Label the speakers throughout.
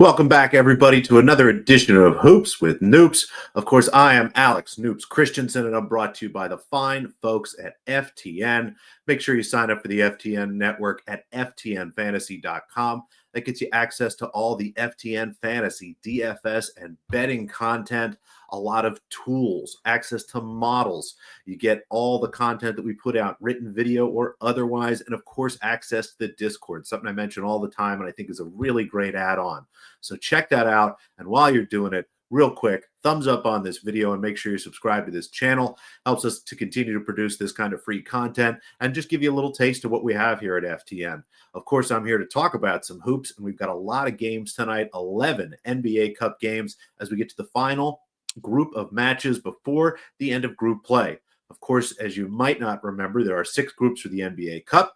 Speaker 1: Welcome back, everybody, to another edition of Hoops with Noops. Of course, I am Alex Noops Christensen, and I'm brought to you by the fine folks at FTN. Make sure you sign up for the FTN Network at ftnfantasy.com. That gets you access to all the FTN fantasy, DFS, and betting content, a lot of tools, access to models. You get all the content that we put out, written, video, or otherwise, and of course, access to the Discord, something I mention all the time and I think is a really great add-on. So check that out. And while you're doing it, real quick, thumbs up on this video and make sure you subscribe to this channel. Helps us to continue to produce this kind of free content and just give you a little taste of what we have here at FTN. Of course, I'm here to talk about some hoops, and we've got a lot of games tonight, 11 NBA Cup games as we get to the final group of matches before the end of group play. Of course, as you might not remember, there are 6 groups for the NBA Cup.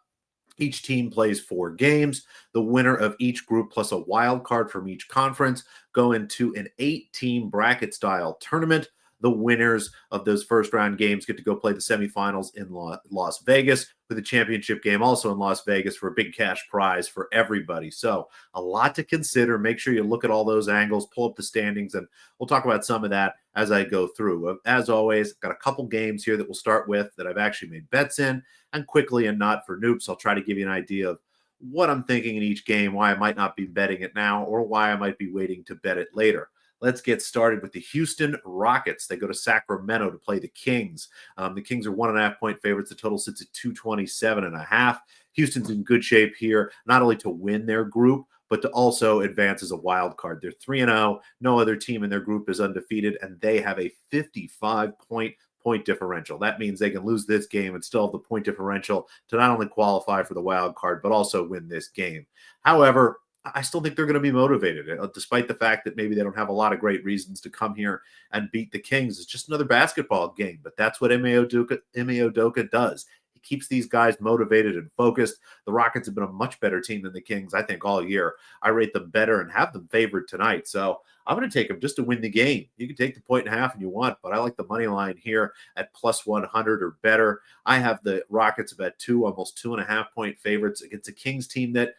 Speaker 1: Each team plays 4 games. The winner of each group plus a wild card from each conference go into an 8-team bracket-style tournament. The winners of those first-round games get to go play the semifinals in Las Vegas, with the championship game also in Las Vegas for a big cash prize for everybody. So a lot to consider. Make sure you look at all those angles, pull up the standings, and we'll talk about some of that as I go through. As always, got a couple games here that we'll start with that I've actually made bets in, and quickly and not for Noops, I'll try to give you an idea of what I'm thinking in each game, why I might not be betting it now, or why I might be waiting to bet it later. Let's get started with the Houston Rockets. They go to Sacramento to play the Kings. The Kings are 1.5-point favorites. The total sits at 227.5. Houston's in good shape here, not only to win their group, but to also advance as a wild card. They're 3-0. No other team in their group is undefeated, and they have a 55-point differential. That means they can lose this game and still have the point differential to not only qualify for the wild card, but also win this game. However, I still think they're going to be motivated, despite the fact that maybe they don't have a lot of great reasons to come here and beat the Kings. It's just another basketball game, but that's what Ime Udoka does. He keeps these guys motivated and focused. The Rockets have been a much better team than the Kings, I think, all year. I rate them better and have them favored tonight. So I'm going to take them just to win the game. You can take the 1.5 if you want, but I like the money line here at plus 100 or better. I have the Rockets about 2, almost 2.5-point favorites against a Kings team that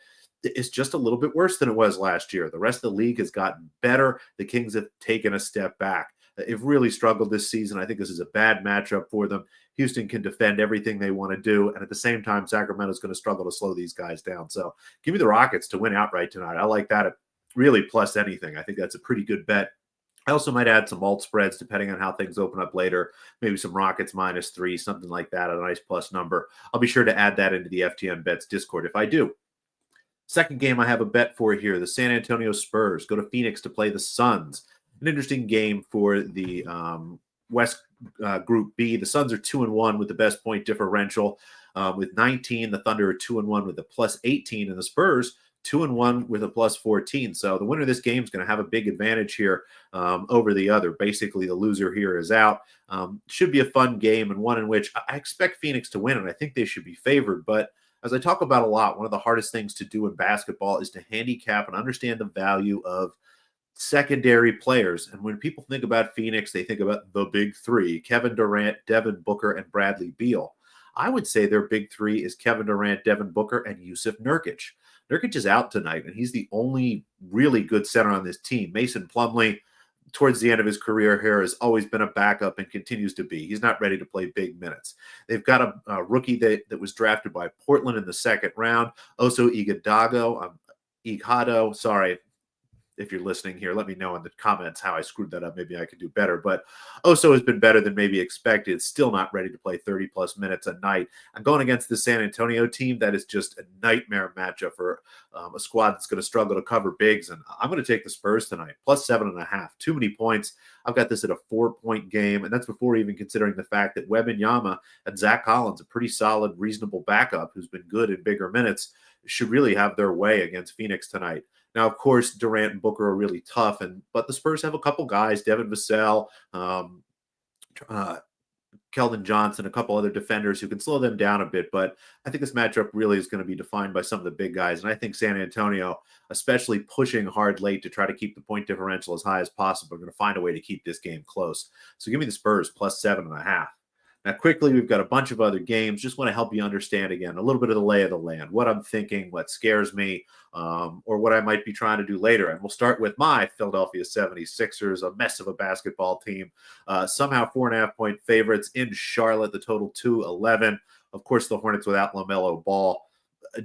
Speaker 1: is just a little bit worse than it was last year. The rest of the league has gotten better. The Kings have taken a step back. They've really struggled this season. I think this is a bad matchup for them. Houston can defend everything they want to do, and at the same time, Sacramento is going to struggle to slow these guys down. So give me the Rockets to win outright tonight. I like that at really plus anything. I think that's a pretty good bet. I also might add some alt spreads depending on how things open up later. Maybe some Rockets -3, something like that, a nice plus number. I'll be sure to add that into the FTN Bets Discord if I do. Second game I have a bet for here, the San Antonio Spurs go to Phoenix to play the Suns. An interesting game for the West Group B. The Suns are 2-1 with the best point differential. With 19, the Thunder are 2-1 with a plus 18, and the Spurs 2-1 with a plus 14. So the winner of this game is going to have a big advantage here over the other. Basically, the loser here is out. Should be a fun game, and one in which I expect Phoenix to win, and I think they should be favored, but as I talk about a lot, one of the hardest things to do in basketball is to handicap and understand the value of secondary players. And when people think about Phoenix, they think about the big 3, Kevin Durant, Devin Booker, and Bradley Beal. I would say their big 3 is Kevin Durant, Devin Booker, and Jusuf Nurkic. Nurkic is out tonight, and he's the only really good center on this team. Mason Plumlee, towards the end of his career here, has always been a backup and continues to be. He's not ready to play big minutes. They've got a rookie that was drafted by Portland in the second round, Oso Ighodalo, sorry, if you're listening here, let me know in the comments how I screwed that up. Maybe I could do better. But Oso has been better than maybe expected. Still not ready to play 30-plus minutes a night. I'm going against the San Antonio team. That is just a nightmare matchup for a squad that's going to struggle to cover bigs. And I'm going to take the Spurs tonight, plus 7.5. Too many points. I've got this at a 4-point game, and that's before even considering the fact that Wembanyama and Zach Collins, a pretty solid, reasonable backup who's been good in bigger minutes, should really have their way against Phoenix tonight. Now, of course, Durant and Booker are really tough, but the Spurs have a couple guys, Devin Vassell, Keldon Johnson, a couple other defenders who can slow them down a bit. But I think this matchup really is going to be defined by some of the big guys. And I think San Antonio, especially pushing hard late to try to keep the point differential as high as possible, are going to find a way to keep this game close. So give me the Spurs plus 7.5. Now, quickly, we've got a bunch of other games. Just want to help you understand again a little bit of the lay of the land, what I'm thinking, what scares me, or what I might be trying to do later. And we'll start with my Philadelphia 76ers, a mess of a basketball team. Somehow 4.5 point favorites in Charlotte, the total 211. Of course, the Hornets without LaMelo Ball,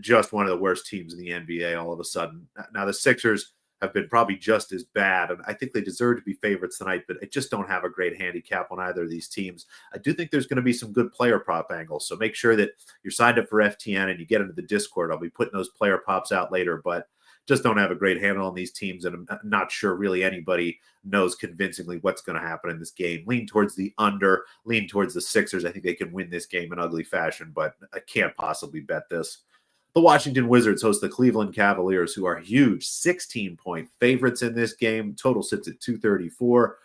Speaker 1: just one of the worst teams in the NBA all of a sudden. Now, the Sixers have been probably just as bad, and I think they deserve to be favorites tonight, but I just don't have a great handicap on either of these teams. I do think there's going to be some good player prop angles, so make sure that you're signed up for FTN and you get into the Discord. I'll be putting those player props out later, but just don't have a great handle on these teams, and I'm not sure really anybody knows convincingly what's going to happen in this game. Lean towards the under, lean towards the Sixers. I think they can win this game in ugly fashion, but I can't possibly bet this. The Washington Wizards host the Cleveland Cavaliers, who are huge 16-point favorites in this game. Total sits at 234.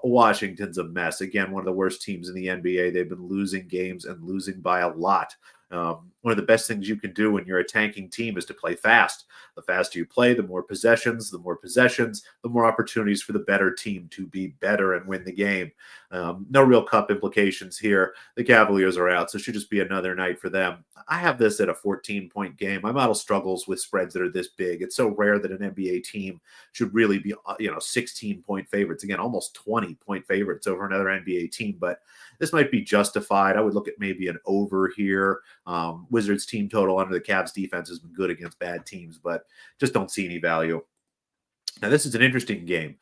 Speaker 1: Washington's a mess. Again, one of the worst teams in the NBA. They've been losing games and losing by a lot. One of the best things you can do when you're a tanking team is to play fast. The faster you play, the more possessions, the more opportunities for the better team to be better and win the game. No real cup implications here. The Cavaliers are out, so it should just be another night for them. I have this at a 14-point game. My model struggles with spreads that are this big. It's so rare that an NBA team should really be, 16-point favorites. Again, almost 20-point favorites over another NBA team, but this might be justified. I would look at maybe an over here. Wizards team total under the Cavs defense has been good against bad teams, but just don't see any value. Now, this is an interesting game.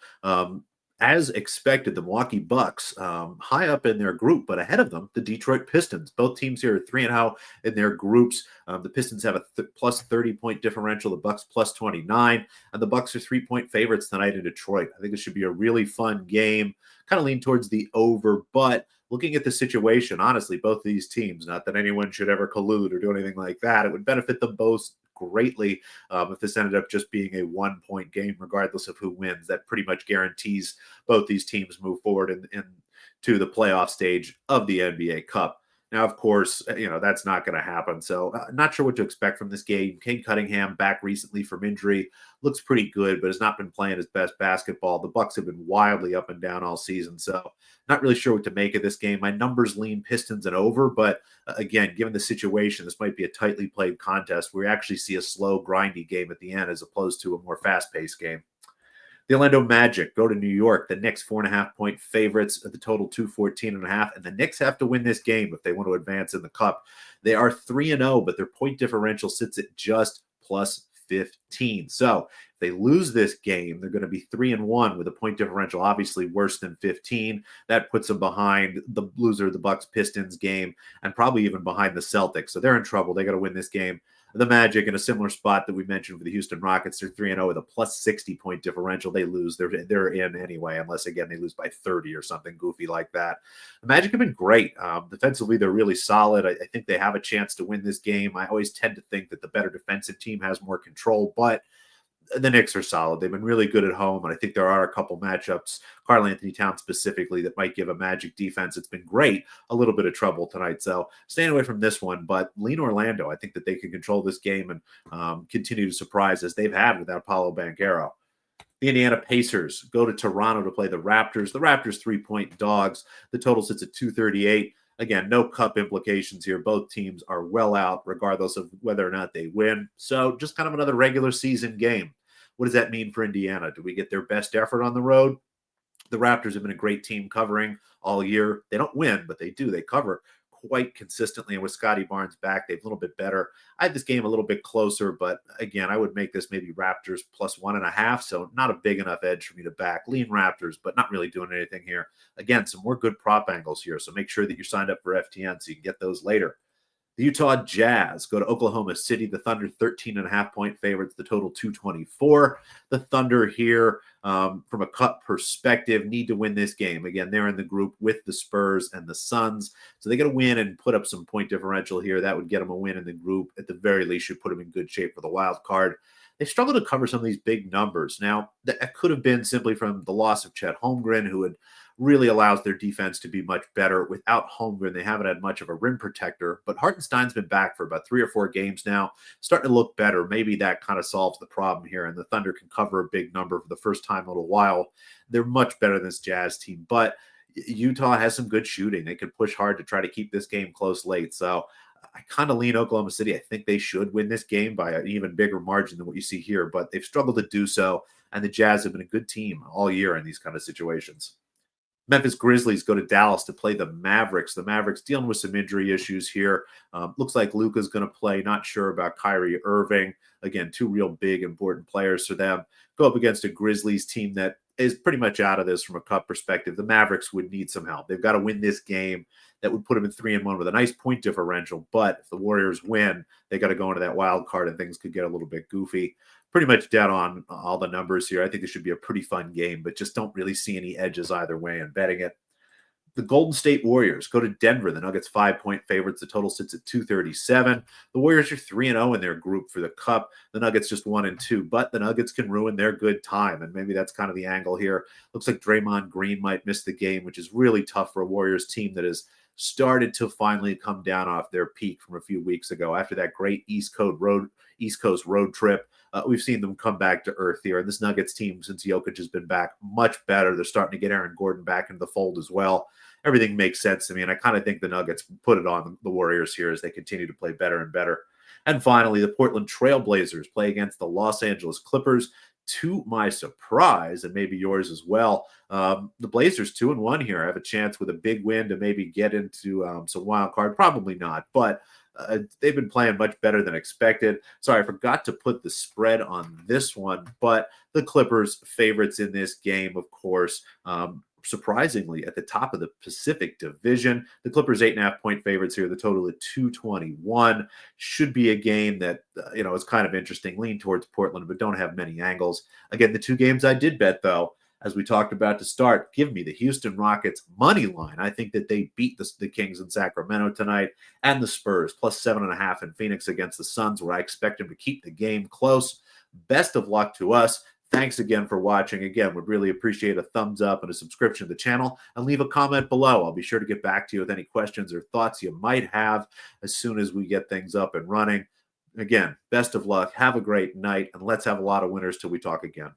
Speaker 1: As expected, the Milwaukee Bucks high up in their group, but ahead of them, the Detroit Pistons. Both teams here are 3-0 in their groups. The Pistons have a plus 30-point differential, the Bucks plus 29, and the Bucks are 3-point favorites tonight in Detroit. I think this should be a really fun game. Kind of lean towards the over, but looking at the situation, honestly, both of these teams, not that anyone should ever collude or do anything like that, it would benefit them both greatly if this ended up just being a 1-point game, regardless of who wins. That pretty much guarantees both these teams move forward to the playoff stage of the NBA Cup. Now, of course, that's not going to happen. So not sure what to expect from this game. Cade Cunningham back recently from injury. Looks pretty good, but has not been playing his best basketball. The Bucks have been wildly up and down all season. So not really sure what to make of this game. My numbers lean Pistons and over, but again, given the situation, this might be a tightly played contest where we actually see a slow, grindy game at the end as opposed to a more fast-paced game. The Orlando Magic go to New York. The Knicks 4.5-point favorites at the total 214.5, and the Knicks have to win this game if they want to advance in the Cup. They are 3-0, but their point differential sits at just plus 15. So if they lose this game, they're going to be 3-1 with a point differential obviously worse than 15. That puts them behind the loser of the Bucks Pistons game and probably even behind the Celtics. So they're in trouble. They got to win this game. The Magic in a similar spot that we mentioned for the Houston Rockets. They're 3-0 with a plus 60-point differential. They lose. They're in anyway, unless, again, they lose by 30 or something goofy like that. The Magic have been great. Defensively, they're really solid. I think they have a chance to win this game. I always tend to think that the better defensive team has more control, but the Knicks are solid. They've been really good at home, and I think there are a couple matchups, Karl-Anthony Towns specifically, that might give a Magic defense that's been great a little bit of trouble tonight. So staying away from this one, but lean Orlando. I think that they can control this game and continue to surprise as they've had without Paolo Banchero. The Indiana Pacers go to Toronto to play the Raptors. The Raptors 3-point dogs. The total sits at 238. Again, no cup implications here. Both teams are well out, regardless of whether or not they win. So just kind of another regular season game. What does that mean for Indiana? Do we get their best effort on the road? The Raptors have been a great team covering all year. They don't win, but they do. They cover quite consistently. And with Scotty Barnes back, they're a little bit better. I had this game a little bit closer, but again, I would make this maybe Raptors plus 1.5. So not a big enough edge for me to back. Lean Raptors, but not really doing anything here. Again, some more good prop angles here. So make sure that you're signed up for FTN so you can get those later. The Utah Jazz go to Oklahoma City. The Thunder 13.5-point favorites, the total 224. The Thunder here, from a cup perspective, need to win this game. Again, they're in the group with the Spurs and the Suns. So they got to win and put up some point differential here. That would get them a win in the group. At the very least, should put them in good shape for the wild card. They struggled to cover some of these big numbers. Now, that could have been simply from the loss of Chet Holmgren, who had really allows their defense to be much better. Without Holmgren, they haven't had much of a rim protector, but Hartenstein's been back for about 3 or 4 games now, starting to look better. Maybe that kind of solves the problem here, and the Thunder can cover a big number for the first time in a little while. They're much better than this Jazz team, but Utah has some good shooting. They could push hard to try to keep this game close late. So I kind of lean Oklahoma City. I think they should win this game by an even bigger margin than what you see here, but they've struggled to do so. And the Jazz have been a good team all year in these kind of situations. Memphis Grizzlies go to Dallas to play the Mavericks. The Mavericks dealing with some injury issues here. Looks like Luka's going to play. Not sure about Kyrie Irving. Again, two real big, important players for them. Go up against a Grizzlies team that is pretty much out of this from a cup perspective. The Mavericks would need some help. They've got to win this game. That would put them in 3-1 with a nice point differential. But if the Warriors win, they got to go into that wild card and things could get a little bit goofy. Pretty much dead on all the numbers here. I think it should be a pretty fun game, but just don't really see any edges either way in betting it. The Golden State Warriors go to Denver. The Nuggets 5-point favorites. The total sits at 237. The Warriors are 3-0 in their group for the Cup. The Nuggets just 1-2, but the Nuggets can ruin their good time, and maybe that's kind of the angle here. Looks like Draymond Green might miss the game, which is really tough for a Warriors team that has started to finally come down off their peak from a few weeks ago after that great East Coast road trip. We've seen them come back to earth here, and this Nuggets team, since Jokic has been back, much better. They're starting to get Aaron Gordon back into the fold as well. Everything makes sense to me, and I kind of think the Nuggets put it on the Warriors here as they continue to play better and better. And finally, the Portland Trail Blazers play against the Los Angeles Clippers. To my surprise, and maybe yours as well, the Blazers 2-1 here have a chance with a big win to maybe get into some wild card. Probably not, but they've been playing much better than expected. Sorry, I forgot to put the spread on this one, but the Clippers favorites in this game, of course. Surprisingly, at the top of the Pacific Division, the Clippers 8.5-point favorites here. The total at 221 should be a game that is kind of interesting. Lean towards Portland, but don't have many angles. Again, the two games I did bet though, as we talked about to start, give me the Houston Rockets money line. I think that they beat the Kings in Sacramento tonight, and the Spurs plus 7.5 in Phoenix against the Suns, where I expect them to keep the game close. Best of luck to us. Thanks again for watching. Again, would really appreciate a thumbs up and a subscription to the channel, and leave a comment below. I'll be sure to get back to you with any questions or thoughts you might have as soon as we get things up and running. Again, best of luck. Have a great night, and let's have a lot of winners till we talk again.